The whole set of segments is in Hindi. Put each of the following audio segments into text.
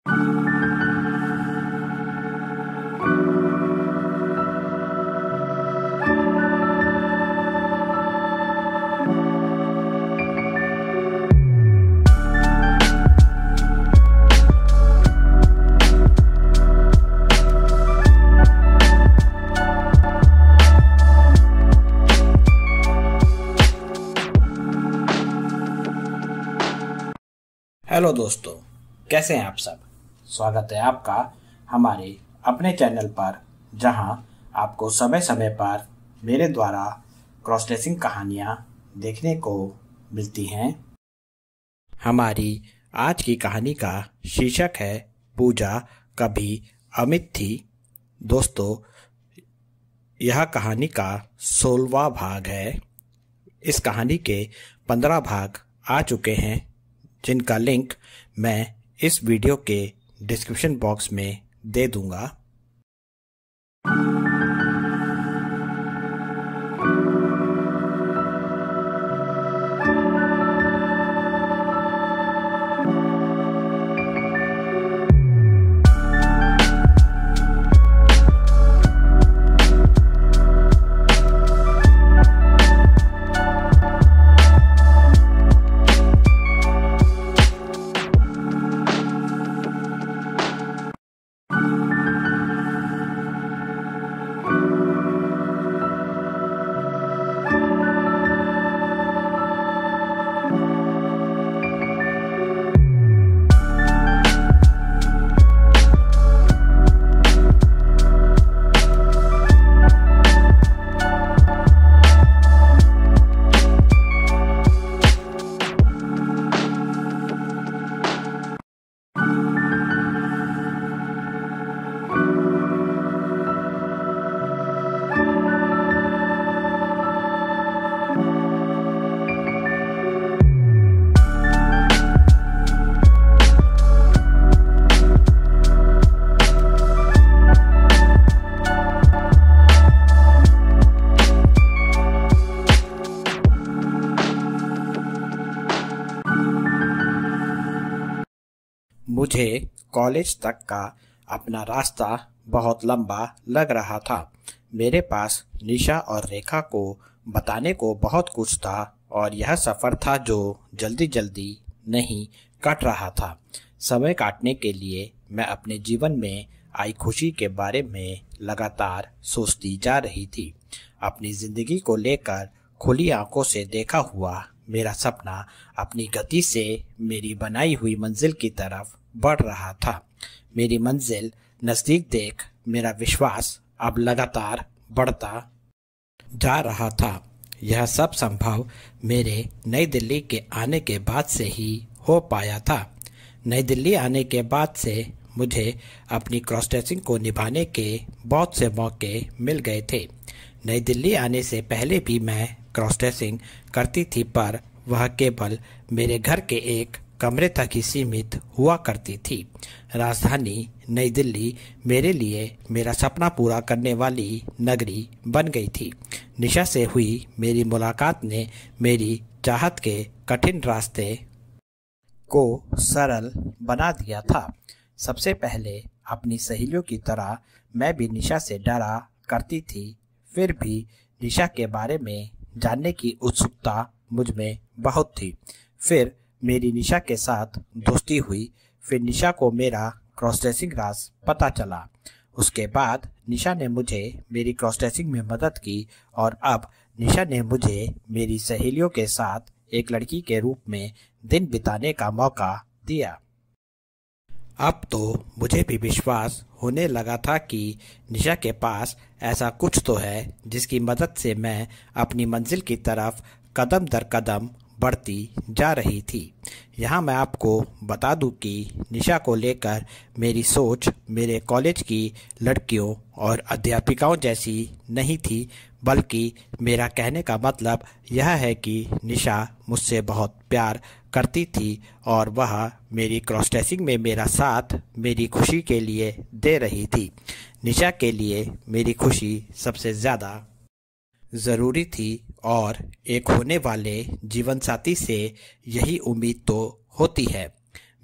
हेलो दोस्तों, कैसे हैं आप सब। स्वागत है आपका हमारे अपने चैनल पर, जहां आपको समय समय पर मेरे द्वारा क्रॉस ड्रेसिंग कहानियां देखने को मिलती हैं। हमारी आज की कहानी का शीर्षक है पूजा कभी अमित थी। दोस्तों, यह कहानी का 16वां भाग है। इस कहानी के 15 भाग आ चुके हैं, जिनका लिंक मैं इस वीडियो के डिस्क्रिप्शन बॉक्स में दे दूंगा। मुझे कॉलेज तक का अपना रास्ता बहुत लंबा लग रहा था। मेरे पास निशा और रेखा को बताने को बहुत कुछ था और यह सफ़र था जो जल्दी जल्दी नहीं कट रहा था। समय काटने के लिए मैं अपने जीवन में आई खुशी के बारे में लगातार सोचती जा रही थी। अपनी ज़िंदगी को लेकर खुली आंखों से देखा हुआ मेरा सपना अपनी गति से मेरी बनाई हुई मंजिल की तरफ बढ़ रहा था। मेरी मंजिल नज़दीक देख मेरा विश्वास अब लगातार बढ़ता जा रहा था। यह सब संभव मेरे नई दिल्ली के आने के बाद से ही हो पाया था। नई दिल्ली आने के बाद से मुझे अपनी क्रॉस ड्रेसिंग को निभाने के बहुत से मौके मिल गए थे। नई दिल्ली आने से पहले भी मैं क्रॉस ड्रेसिंग करती थी, पर वह केवल मेरे घर के एक कमरे तक ही सीमित हुआ करती थी। राजधानी नई दिल्ली मेरे लिए मेरा सपना पूरा करने वाली नगरी बन गई थी। निशा से हुई मेरी मुलाकात ने मेरी चाहत के कठिन रास्ते को सरल बना दिया था। सबसे पहले अपनी सहेलियों की तरह मैं भी निशा से डरा करती थी। फिर भी निशा के बारे में जानने की उत्सुकता मुझ में बहुत थी। फिर मेरी निशा के साथ दोस्ती हुई। फिर निशा को मेरा क्रॉस ड्रेसिंग राज पता चला। उसके बाद निशा ने मुझे मेरी क्रॉस ड्रेसिंग में मदद की और अब निशा ने मुझे मेरी सहेलियों के साथ एक लड़की के रूप में दिन बिताने का मौका दिया। अब तो मुझे भी विश्वास होने लगा था कि निशा के पास ऐसा कुछ तो है जिसकी मदद से मैं अपनी मंजिल की तरफ कदम दर कदम बढ़ती जा रही थी। यहाँ मैं आपको बता दूं कि निशा को लेकर मेरी सोच मेरे कॉलेज की लड़कियों और अध्यापिकाओं जैसी नहीं थी, बल्कि मेरा कहने का मतलब यह है कि निशा मुझसे बहुत प्यार करती थी और वह मेरी क्रॉस ड्रेसिंग में मेरा साथ मेरी खुशी के लिए दे रही थी। निशा के लिए मेरी खुशी सबसे ज़्यादा ज़रूरी थी और एक होने वाले जीवन साथी से यही उम्मीद तो होती है।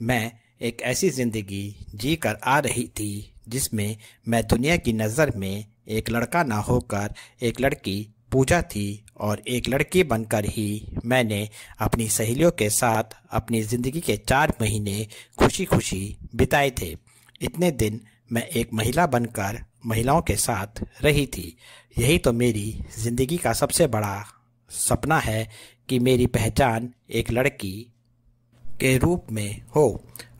मैं एक ऐसी जिंदगी जी कर आ रही थी जिसमें मैं दुनिया की नज़र में एक लड़का ना होकर एक लड़की पूजा थी, और एक लड़की बनकर ही मैंने अपनी सहेलियों के साथ अपनी ज़िंदगी के 4 महीने खुशी खुशी बिताए थे। इतने दिन मैं एक महिला बनकर महिलाओं के साथ रही थी। यही तो मेरी ज़िंदगी का सबसे बड़ा सपना है कि मेरी पहचान एक लड़की के रूप में हो।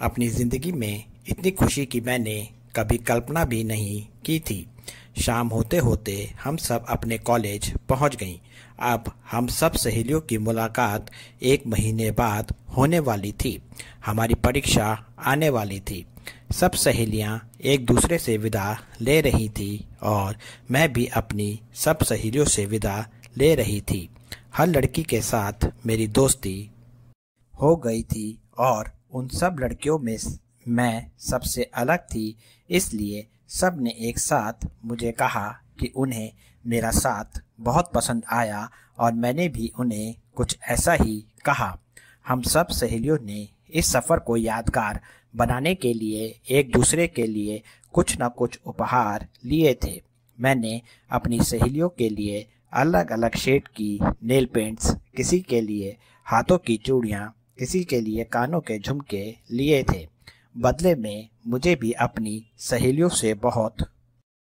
अपनी ज़िंदगी में इतनी खुशी की मैंने कभी कल्पना भी नहीं की थी। शाम होते होते हम सब अपने कॉलेज पहुंच गईं। अब हम सब सहेलियों की मुलाकात 1 महीने बाद होने वाली थी। हमारी परीक्षा आने वाली थी। सब सहेलियां एक दूसरे से विदा ले रही थी और मैं भी अपनी सब सहेलियों से विदा ले रही थी। हर लड़की के साथ मेरी दोस्ती हो गई थी और उन सब लड़कियों में मैं सबसे अलग थी। इसलिए सब ने एक साथ मुझे कहा कि उन्हें मेरा साथ बहुत पसंद आया और मैंने भी उन्हें कुछ ऐसा ही कहा। हम सब सहेलियों ने इस सफ़र को यादगार बनाने के लिए एक दूसरे के लिए कुछ न कुछ उपहार लिए थे। मैंने अपनी सहेलियों के लिए अलग अलग शेड की नेल पेंट्स, किसी के लिए हाथों की चूड़ियाँ, किसी के लिए कानों के झुमके लिए थे। बदले में मुझे भी अपनी सहेलियों से बहुत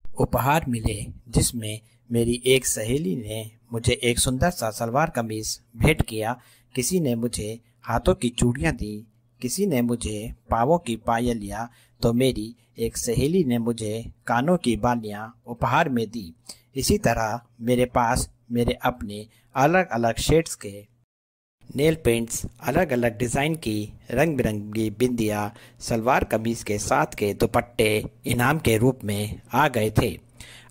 उपहार मिले, जिसमें मेरी एक सहेली ने मुझे एक सुंदर सा सलवार कमीज भेंट किया, किसी ने मुझे हाथों की चूड़ियाँ दी, किसी ने मुझे पाँवों की पायलियाँ, तो मेरी एक सहेली ने मुझे कानों की बालियाँ उपहार में दी। इसी तरह मेरे पास मेरे अपने अलग अलग शेड्स के नेल पेंट्स, अलग अलग डिज़ाइन की रंग बिरंगी बिंदियाँ, सलवार कमीज़ के साथ के दुपट्टे इनाम के रूप में आ गए थे।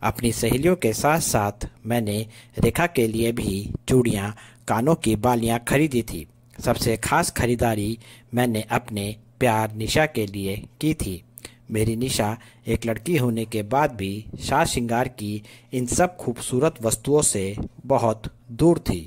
अपनी सहेलियों के साथ साथ मैंने रेखा के लिए भी चूड़ियाँ, कानों की बालियाँ खरीदी थी। सबसे खास खरीदारी मैंने अपने प्यार निशा के लिए की थी। मेरी निशा एक लड़की होने के बाद भी साज श्रृंगार की इन सब खूबसूरत वस्तुओं से बहुत दूर थी।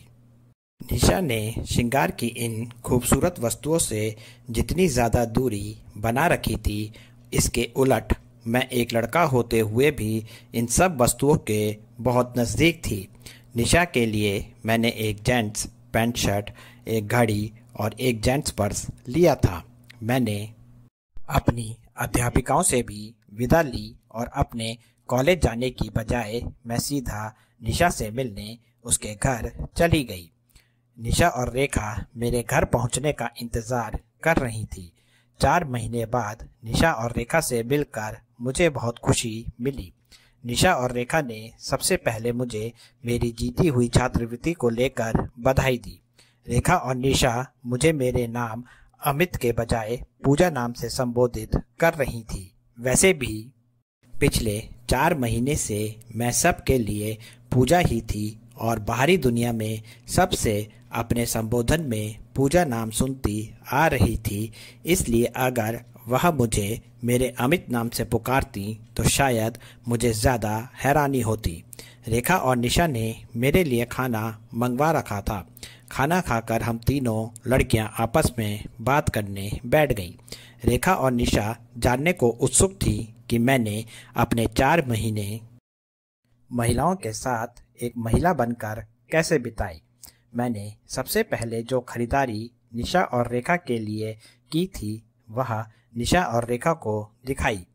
निशा ने श्रृंगार की इन खूबसूरत वस्तुओं से जितनी ज़्यादा दूरी बना रखी थी, इसके उलट मैं एक लड़का होते हुए भी इन सब वस्तुओं के बहुत नज़दीक थी। निशा के लिए मैंने एक जेंट्स पैंट शर्ट, एक घड़ी और एक जेंट्स पर्स लिया था। मैंने अपनी अध्यापिकाओं से भी विदा ली और अपने कॉलेज जाने की बजाय मैं सीधा निशा से मिलने उसके घर चली गई। निशा और रेखा मेरे घर पहुंचने का इंतज़ार कर रही थी। 4 महीने बाद निशा और रेखा से मिलकर मुझे बहुत खुशी मिली। निशा और रेखा ने सबसे पहले मुझे मेरी जीती हुई छात्रवृत्ति को लेकर बधाई दी। रेखा और निशा मुझे मेरे नाम अमित के बजाय पूजा नाम से संबोधित कर रही थी। वैसे भी पिछले 4 महीने से मैं सबके लिए पूजा ही थी और बाहरी दुनिया में सबसे अपने संबोधन में पूजा नाम सुनती आ रही थी। इसलिए अगर वह मुझे मेरे अमित नाम से पुकारती तो शायद मुझे ज़्यादा हैरानी होती। रेखा और निशा ने मेरे लिए खाना मंगवा रखा था। खाना खाकर हम तीनों लड़कियां आपस में बात करने बैठ गईं। रेखा और निशा जानने को उत्सुक थी कि मैंने अपने 4 महीने महिलाओं के साथ एक महिला बनकर कैसे बिताई। मैंने सबसे पहले जो खरीदारी निशा और रेखा के लिए की थी वह निशा और रेखा को दिखाई।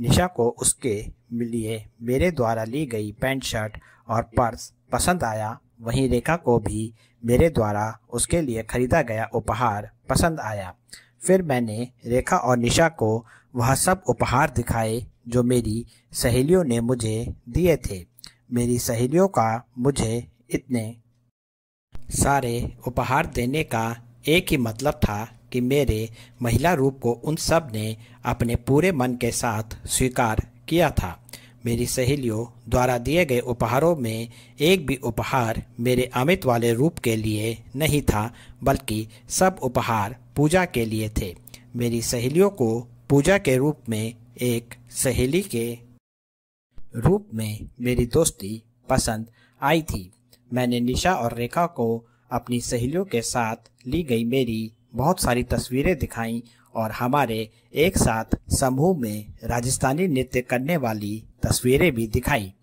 निशा को उसके लिए मेरे द्वारा ली गई पैंट शर्ट और पर्स पसंद आया, वहीं रेखा को भी मेरे द्वारा उसके लिए खरीदा गया उपहार पसंद आया। फिर मैंने रेखा और निशा को वह सब उपहार दिखाए जो मेरी सहेलियों ने मुझे दिए थे। मेरी सहेलियों का मुझे इतने सारे उपहार देने का एक ही मतलब था कि मेरे महिला रूप को उन सब ने अपने पूरे मन के साथ स्वीकार किया था। मेरी सहेलियों द्वारा दिए गए उपहारों में एक भी उपहार मेरे अमित वाले रूप के लिए नहीं था, बल्कि सब उपहार पूजा के लिए थे। मेरी सहेलियों को पूजा के रूप में एक सहेली के रूप में मेरी दोस्ती पसंद आई थी। मैंने निशा और रेखा को अपनी सहेलियों के साथ ली गई मेरी बहुत सारी तस्वीरें दिखाईं और हमारे एक साथ समूह में राजस्थानी नृत्य करने वाली तस्वीरें भी दिखाई।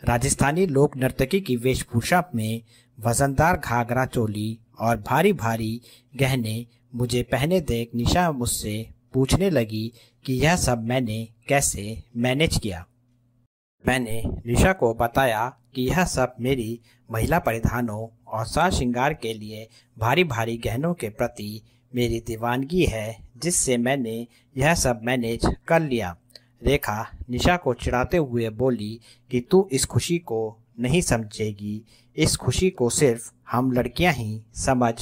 राजस्थानी लोक नर्तकी की वेशभूषा में वजनदार घाघरा चोली और भारी भारी गहने मुझे पहने देख निशा मुझसे पूछने लगी कि यह सब मैंने कैसे मैनेज किया। मैंने निशा को बताया कि यह सब मेरी महिला परिधानों और साज श्रृंगार के लिए भारी भारी गहनों के प्रति मेरी दीवानगी है, जिससे मैंने यह सब मैनेज कर लिया। रेखा निशा को चिढ़ाते हुए बोली कि तू इस खुशी को नहीं समझेगी, इस खुशी को सिर्फ हम लड़कियां ही समझ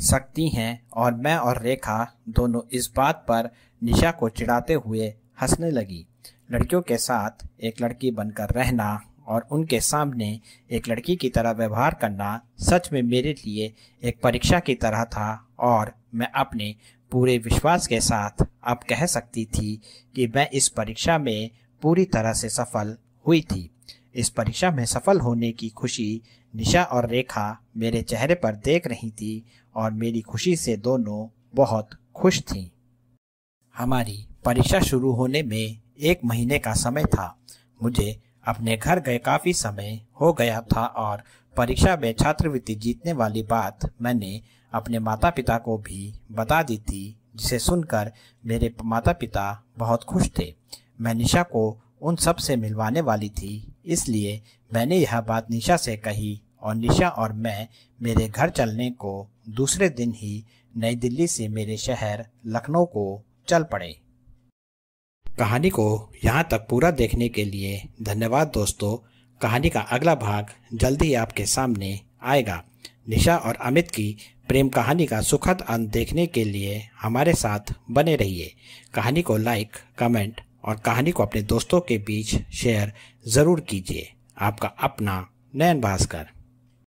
सकती हैं। और मैं और रेखा दोनों इस बात पर निशा को चिढ़ाते हुए हंसने लगी। लड़कियों के साथ एक लड़की बनकर रहना और उनके सामने एक लड़की की तरह व्यवहार करना सच में मेरे लिए एक परीक्षा की तरह था, और मैं अपने पूरे विश्वास के साथ अब कह सकती थी कि मैं इस परीक्षा में पूरी तरह से सफल हुई थी। इस परीक्षा में सफल होने की खुशी निशा और रेखा मेरे चेहरे पर देख रही थी और मेरी खुशी से दोनों बहुत खुश थीं। हमारी परीक्षा शुरू होने में 1 महीने का समय था। मुझे अपने घर गए काफ़ी समय हो गया था और परीक्षा में छात्रवृत्ति जीतने वाली बात मैंने अपने माता पिता को भी बता दी थी, जिसे सुनकर मेरे माता पिता बहुत खुश थे। मैं निशा को उन सब से मिलवाने वाली थी, इसलिए मैंने यह बात निशा से कही और निशा और मैं मेरे घर चलने को दूसरे दिन ही नई दिल्ली से मेरे शहर लखनऊ को चल पड़े। कहानी को यहाँ तक पूरा देखने के लिए धन्यवाद दोस्तों। कहानी का अगला भाग जल्द ही आपके सामने आएगा। निशा और अमित की प्रेम कहानी का सुखद अंत देखने के लिए हमारे साथ बने रहिए। कहानी को लाइक, कमेंट और कहानी को अपने दोस्तों के बीच शेयर ज़रूर कीजिए। आपका अपना नयन भास्कर।